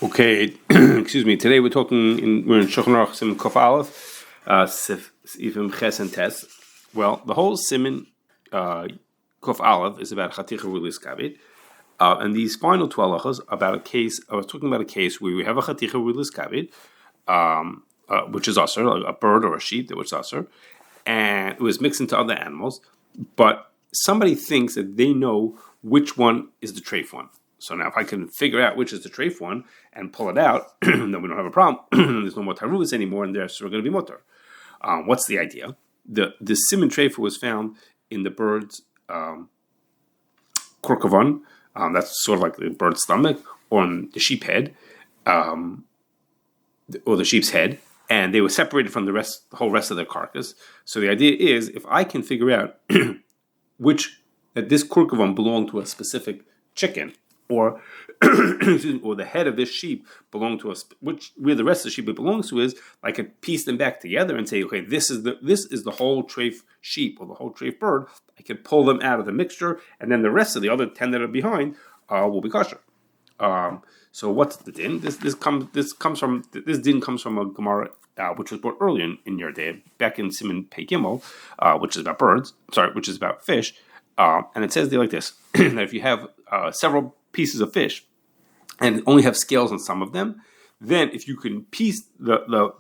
Okay, excuse me. Today we're in Shulchan Aruch Siman Kof Aleph, Sifim Ches and Tes. Well, the whole Siman Kof Aleph is about Chaticha Rulis Kabit, and these final 2 halachos about a case. I was talking about a case where we have a Chaticha Rulis Kabit, which is usher, a bird or a sheep that was usher, and it was mixed into other animals. But somebody thinks that they know which one is the treif one. So now if I can figure out which is the treif one and pull it out, then we don't have a problem. There's no more taruvis anymore, and there's going to be mutter. What's the idea? The siman treif was found in the bird's korkavon, that's sort of like the bird's stomach, on the sheep head, or the sheep's head, and they were separated from the whole rest of their carcass. So the idea is, if I can figure out that this korkavon belonged to a specific chicken, or or the head of this sheep belonged to us, where the rest of the sheep it belongs to is, I could piece them back together and say, okay, this is the whole treif sheep or the whole treif bird. I could pull them out of the mixture, and then the rest of the other 10 that are behind will be kosher. So what's the din? This din comes from a Gemara which was brought earlier in your day, back in Siman Pei Gimel, which is about fish, and it says there like this: that if you have several pieces of fish and only have scales on some of them, then if you can piece the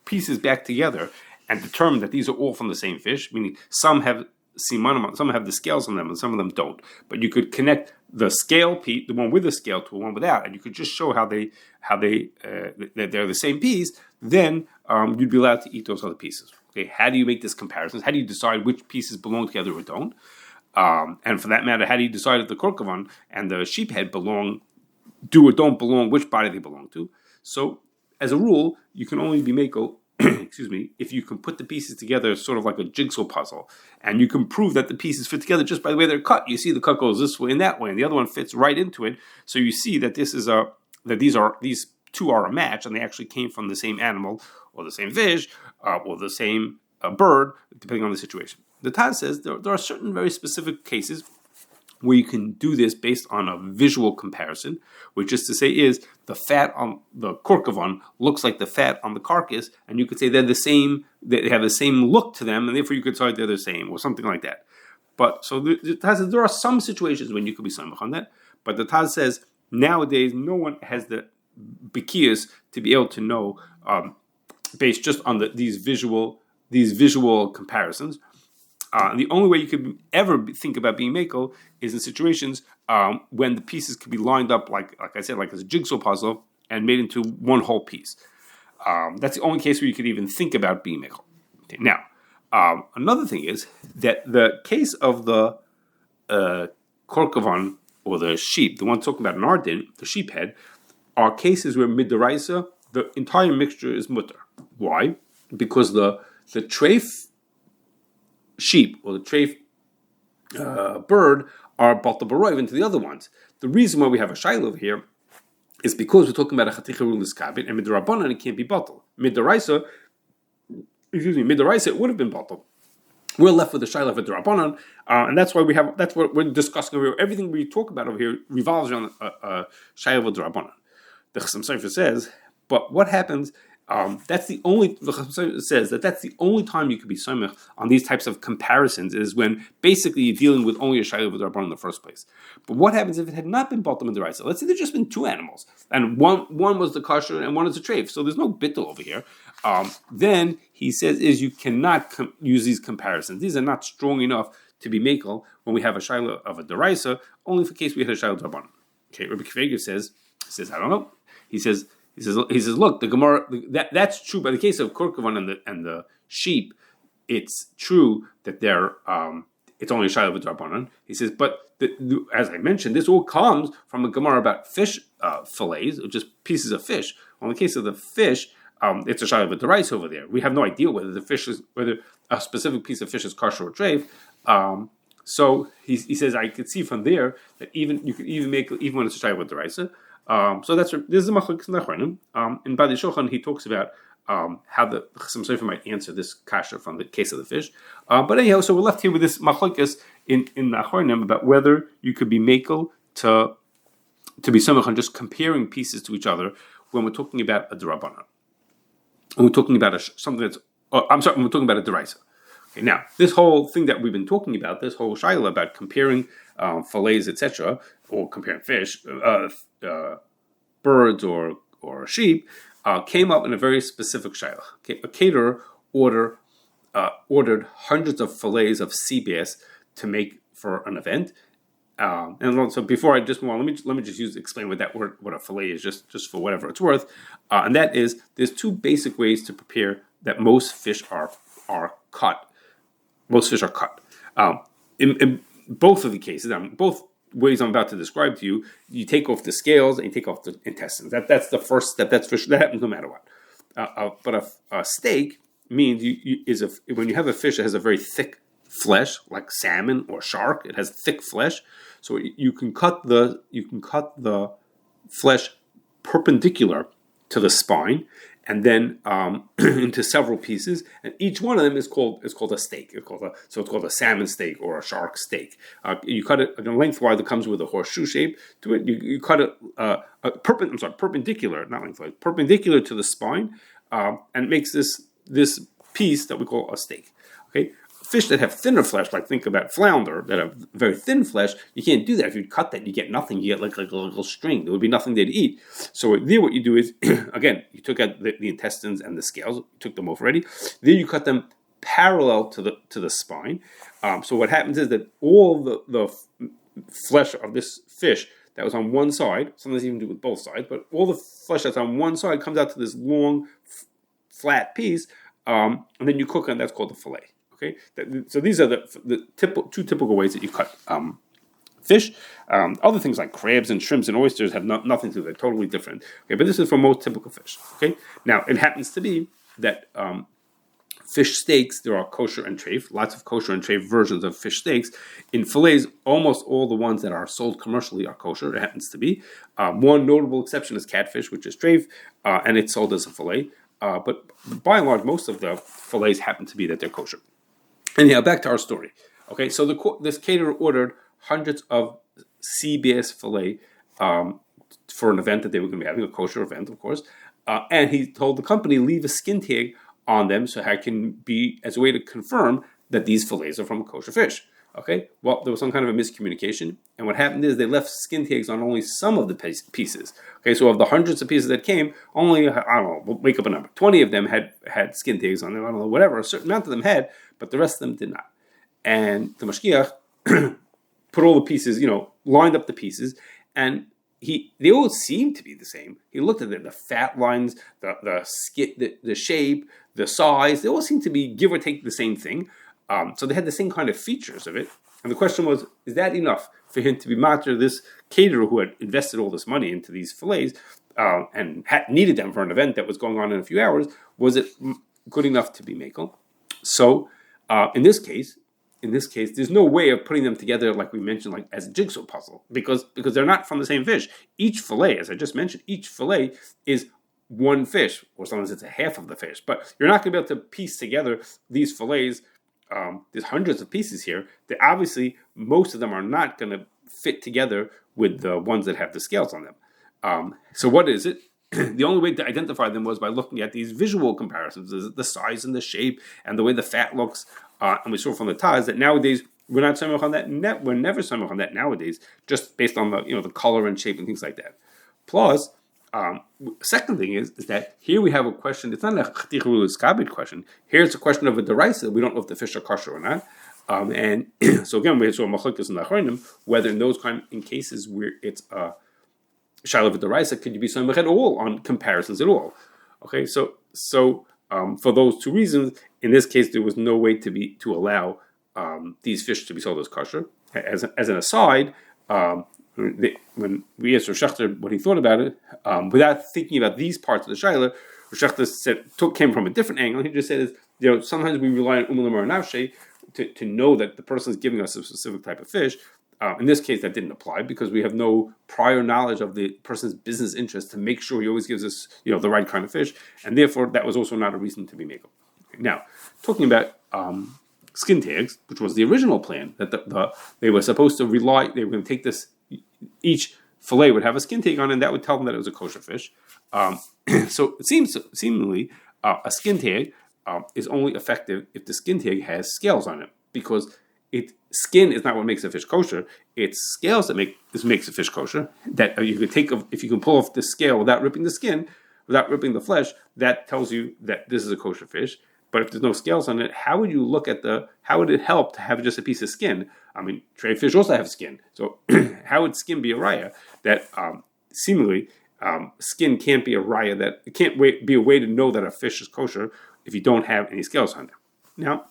pieces back together and determine that these are all from the same fish, meaning some have simanim, some have the scales on them and some of them don't, but you could connect the scale piece, the one with the scale, to one without, and you could just show how they're the same piece, then you'd be allowed to eat those other pieces. Okay, how do you make this comparison? How do you decide which pieces belong together or don't? And for that matter, how do you decide if the korkavon and the sheep head do or don't belong, which body they belong to? So, as a rule, you can only be mako, if you can put the pieces together sort of like a jigsaw puzzle, and you can prove that the pieces fit together just by the way they're cut. You see the cut goes this way and that way, and the other one fits right into it. So you see that these two are a match, and they actually came from the same animal, or the same fish, or the same bird, depending on the situation. The Taz says there are certain very specific cases where you can do this based on a visual comparison, which is to say is the fat on the korkavon looks like the fat on the carcass, and you could say they're the same, they have the same look to them, and therefore you could say they're the same, or something like that. But so the Taz says there are some situations when you could be samach on that, but the Taz says nowadays no one has the bikias to be able to know based just on these visual comparisons. And the only way you could ever think about being mako is in situations when the pieces could be lined up, like I said, like as a jigsaw puzzle, and made into one whole piece. That's the only case where you could even think about being mako. Okay, now, another thing is that the case of the korkavon, or the sheep, the one talking about in our din, the sheep head, are cases where midaraisa, the entire mixture is mutter. Why? Because the treif sheep or the treif bird are batal b'roiv into the other ones. The reason why we have a shaila over here is because we're talking about a chaticha rulis kabit, and midrabanan it can't be batal. Midaraisa it would have been batal. We're left with the shaila of midrabanan, and that's why that's what we're discussing over here. Everything we talk about over here revolves around shaila of midrabanan. The Chasam Sofer says, but what happens? That's the only time you could be samech on these types of comparisons is when basically you're dealing with only a shayla with Rabban in the first place. But what happens if it had not been batam in the right? Let's say there's just been two animals, and one was the kasher and one is the treif. So there's no bitul over here. Then he says you cannot use these comparisons. These are not strong enough to be makel when we have a shayla of a deraisa. Only for case we had a shayla Rabban. Okay, Rabbi Kveger says I don't know. He says, look, the Gemara, that's true. By the case of korkavon and the sheep, it's true that they're it's only a shayla v'drabanan. He says, but as I mentioned, this all comes from a Gemara about fish fillets, or just pieces of fish. Well, in the case of the fish, it's a shayla v'drais over there. We have no idea whether a specific piece of fish is kasher or treif. So he says, I could see from there that you could even make even when it's a shayla v'drais. So this is the machlokes in the Achronim. In Badi Shulchan, he talks about how the Chasam Sofer might answer this kasha from the case of the fish. But anyhow, so we're left here with this machlokes in the Achronim about whether you could be makel to to be samech on just comparing pieces to each other when we're talking about a derabbanan. When we're talking about something that's, when we're talking about a deraisa. Okay, now, this whole thing that we've been talking about, this whole shaila about comparing fillets, etc., or comparing fish, birds or sheep, came up in a very specific shaila. Okay, a caterer ordered hundreds of fillets of sea bass to make for an event. And so before I just move on, let me just explain what a fillet is, just for whatever it's worth. And that is, there's two basic ways to prepare that most fish are cut. Most fish are cut. In both of the cases, both ways I'm about to describe to you, you take off the scales and you take off the intestines. That's the first step. That's fish. That happens no matter what. But a steak means when you have a fish that has a very thick flesh, like salmon or shark, it has thick flesh. So you can cut the flesh perpendicular to the spine, and then into several pieces, and each one of them is called a steak. It's called a salmon steak or a shark steak. You cut it lengthwise. It comes with a horseshoe shape to it. You cut it perpendicular, not lengthwise, perpendicular to the spine, and it makes this piece that we call a steak. Okay. Fish that have thinner flesh, like think about flounder, that have very thin flesh, you can't do that. If you cut that, you get nothing. You get like a little string. There would be nothing there to eat. So there what you do is, again, you took out the intestines and the scales, you took them off already. Then you cut them parallel to the spine. So what happens is that all the flesh of this fish that was on one side, sometimes even do with both sides, but all the flesh that's on one side comes out to this long, flat piece, and then you cook it, and that's called the fillet. Okay, so these are the two typical ways that you cut fish. Other things like crabs and shrimps and oysters have nothing to do. They're totally different. Okay, but this is for most typical fish. Okay, now it happens to be that fish steaks, there are kosher and treif, lots of kosher and treif versions of fish steaks. In fillets, almost all the ones that are sold commercially are kosher. It happens to be. One notable exception is catfish, which is treif, and it's sold as a fillet. But by and large, most of the fillets happen to be that they're kosher. Anyhow, back to our story. Okay, so this caterer ordered hundreds of sea bass fillet for an event that they were going to be having, a kosher event, of course. And he told the company, leave a skin tag on them so it can be as a way to confirm that these fillets are from a kosher fish. Okay, well, there was some kind of a miscommunication. And what happened is they left skin tags on only some of the pieces. Okay, so of the hundreds of pieces that came, only, I don't know, we'll make up a number. 20 of them had skin tags on them, I don't know, whatever. A certain amount of them had, but the rest of them did not. And the mashgiach put all the pieces, lined up the pieces, and they all seemed to be the same. He looked at the fat lines, the shape, the size. They all seemed to be give or take the same thing. So they had the same kind of features of it. And the question was, is that enough for him to be matter this caterer who had invested all this money into these fillets and needed them for an event that was going on in a few hours? Was it good enough to be makel? So in this case, there's no way of putting them together, like we mentioned, like as a jigsaw puzzle, because they're not from the same fish. Each fillet, as I just mentioned, each fillet is one fish, or sometimes it's a half of the fish. But you're not going to be able to piece together these fillets. There's hundreds of pieces here. That obviously, most of them are not going to fit together with the ones that have the scales on them. So what is it? The only way to identify them was by looking at these visual comparisons, the size and the shape and the way the fat looks. And we saw from the Taz that nowadays we're not samech on that. We're never samech on that nowadays, just based on the color and shape and things like that. Plus, second thing is that here we have a question. It's not a chatichul question. Here it's a question of a deraisa. We don't know if the fish are kosher or not. And so again, we saw machlokes in the achronim whether in those in cases where it's a shaila of a deraisa, could you be samech at all on comparisons at all? Okay, so for those two reasons, in this case, there was no way to allow these fish to be sold as kosher. As an aside. When we asked Rosh Hashanah what he thought about it, without thinking about these parts of the shaila, Rosh Hashanah came from a different angle. He just said, sometimes we rely on umalim or nafshe to know that the person is giving us a specific type of fish. In this case, that didn't apply because we have no prior knowledge of the person's business interest to make sure he always gives us, the right kind of fish, and therefore that was also not a reason to be made. Now, talking about skin tags, which was the original plan, that they were supposed to they were going to take this. Each fillet would have a skin tag on it, and that would tell them that it was a kosher fish. So it seemingly a skin tag is only effective if the skin tag has scales on it, because skin is not what makes a fish kosher. It's scales that makes a fish kosher. That you could if you can pull off the scale without ripping the skin, without ripping the flesh, that tells you that this is a kosher fish. But if there's no scales on it, how would you look at how would it help to have just a piece of skin? I mean, tray fish also have skin. So how would skin be a raya that seemingly skin can't be a raya, that it can't be a way to know that a fish is kosher if you don't have any scales on it? Now,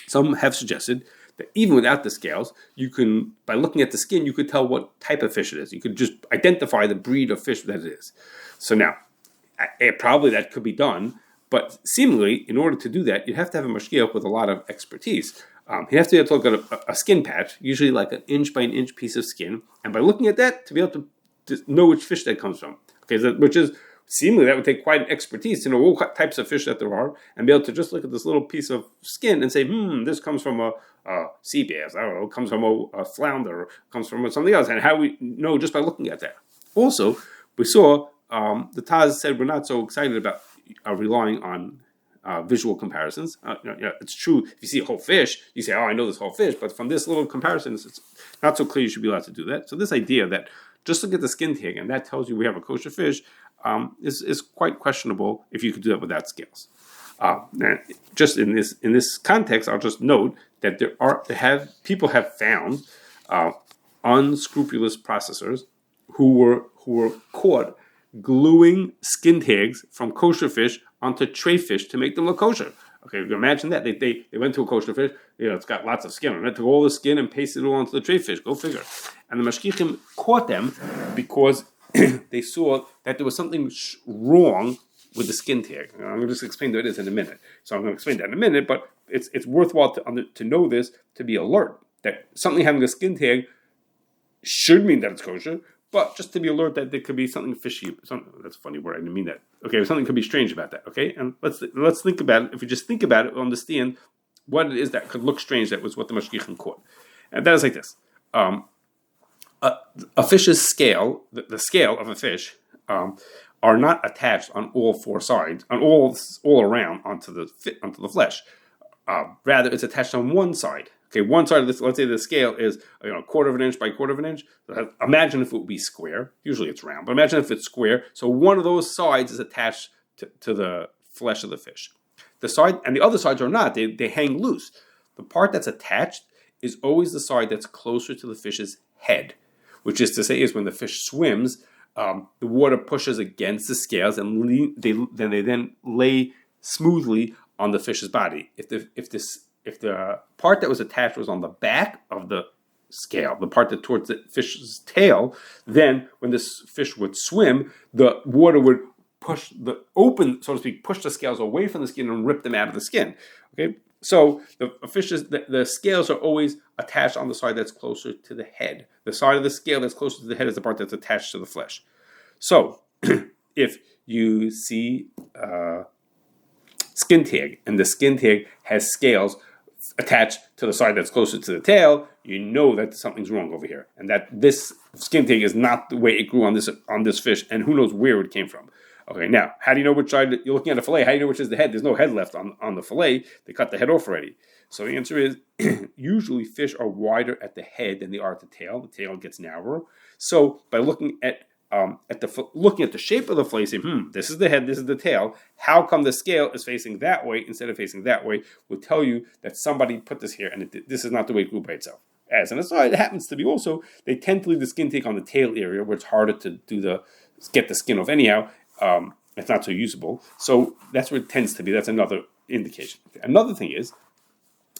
some have suggested that even without the scales, you can, by looking at the skin, you could tell what type of fish it is. You could just identify the breed of fish that it is. So now, probably that could be done, but seemingly, in order to do that, you'd have to have a mashgiach with a lot of expertise. You'd have to be able to look at a skin patch, usually like an inch by an inch piece of skin, and by looking at that, to be able to know which fish that comes from. Okay, which is seemingly that would take quite an expertise to know what types of fish that there are, and be able to just look at this little piece of skin and say, this comes from a sea bass, I don't know, comes from a flounder, comes from something else, and how we know just by looking at that. Also, we saw the Taz said we're not so excited about relying on visual comparisons. It's true, if you see a whole fish, you say, I know this whole fish, but from this little comparison, it's not so clear you should be allowed to do that. So this idea that just look at the skin tag and that tells you we have a kosher fish is quite questionable if you could do that without scales. Just in this context, I'll just note that people have found unscrupulous processors who were caught gluing skin tags from kosher fish onto tray fish to make them look kosher. Okay, imagine that. They went to a kosher fish, it's got lots of skin on it, took all the skin and pasted it onto the tray fish. Go figure. And the mashgichim caught them because they saw that there was something wrong with the skin tag. I'm going to just explain what it is in a minute. So I'm going to explain that in a minute, but it's worthwhile to know this, to be alert that something having a skin tag should mean that it's kosher, but just to be alert that there could be something fishy. That's a funny word. I didn't mean that. Okay, something could be strange about that. Okay, and let's think about it. If we just think about it, we'll understand what it is that could look strange. That was what the mashgichim caught, and that is like this: a fish's scale, the scale of a fish, are not attached on all four sides, on all around onto the flesh. Rather, it's attached on one side. Okay, one side of this, let's say the scale is a quarter of an inch by quarter of an inch. Imagine if it would be square. Usually it's round, but imagine if it's square. So one of those sides is attached to the flesh of the fish. The side and the other sides are not. They hang loose. The part that's attached is always the side that's closer to the fish's head, which is to say is when the fish swims, the water pushes against the scales and they lay smoothly on the fish's body. If the part that was attached was on the back of the scale, the part that towards the fish's tail, then when this fish would swim, the water would push the scales away from the skin and rip them out of the skin. Okay, so the scales are always attached on the side that's closer to the head. The side of the scale that's closer to the head is the part that's attached to the flesh. So if you see skin tag and the skin tag has scales attached to the side that's closer to the tail, you know that something's wrong over here, and that this skin tag is not the way it grew on this fish, and who knows where it came from. Okay, now how do you know which side you're looking at a fillet? How do you know which is the head? There's no head left on the fillet. They cut the head off already. So the answer is usually fish are wider at the head than they are at the tail. The tail gets narrower. So by looking at the shape of the fillet, saying, this is the head, this is the tail. How come the scale is facing that way instead of facing that way? Will tell you that somebody put this here, and this is not the way it grew by itself. As an aside, it happens to be also they tend to leave the skin take on the tail area where it's harder to get the skin off. Anyhow, it's not so usable. So that's where it tends to be. That's another indication. Another thing is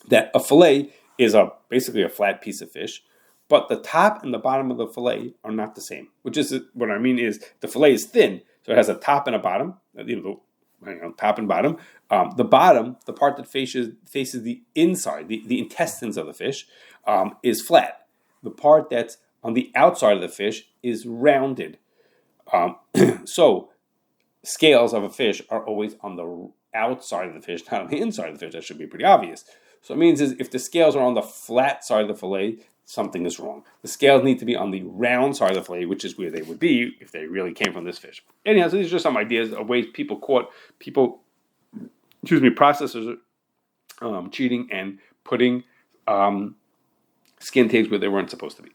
that a fillet is basically a flat piece of fish. But the top and the bottom of the fillet are not the same. Which is what I mean is the fillet is thin, so it has a top and a bottom. Top and bottom. The bottom, the part that faces the inside, the intestines of the fish, is flat. The part that's on the outside of the fish is rounded. So scales of a fish are always on the outside of the fish, not on the inside of the fish. That should be pretty obvious. So it means is if the scales are on the flat side of the fillet, something is wrong. The scales need to be on the round side of the fillet, which is where they would be if they really came from this fish. Anyhow, so these are just some ideas of ways processors cheating and putting skin tapes where they weren't supposed to be.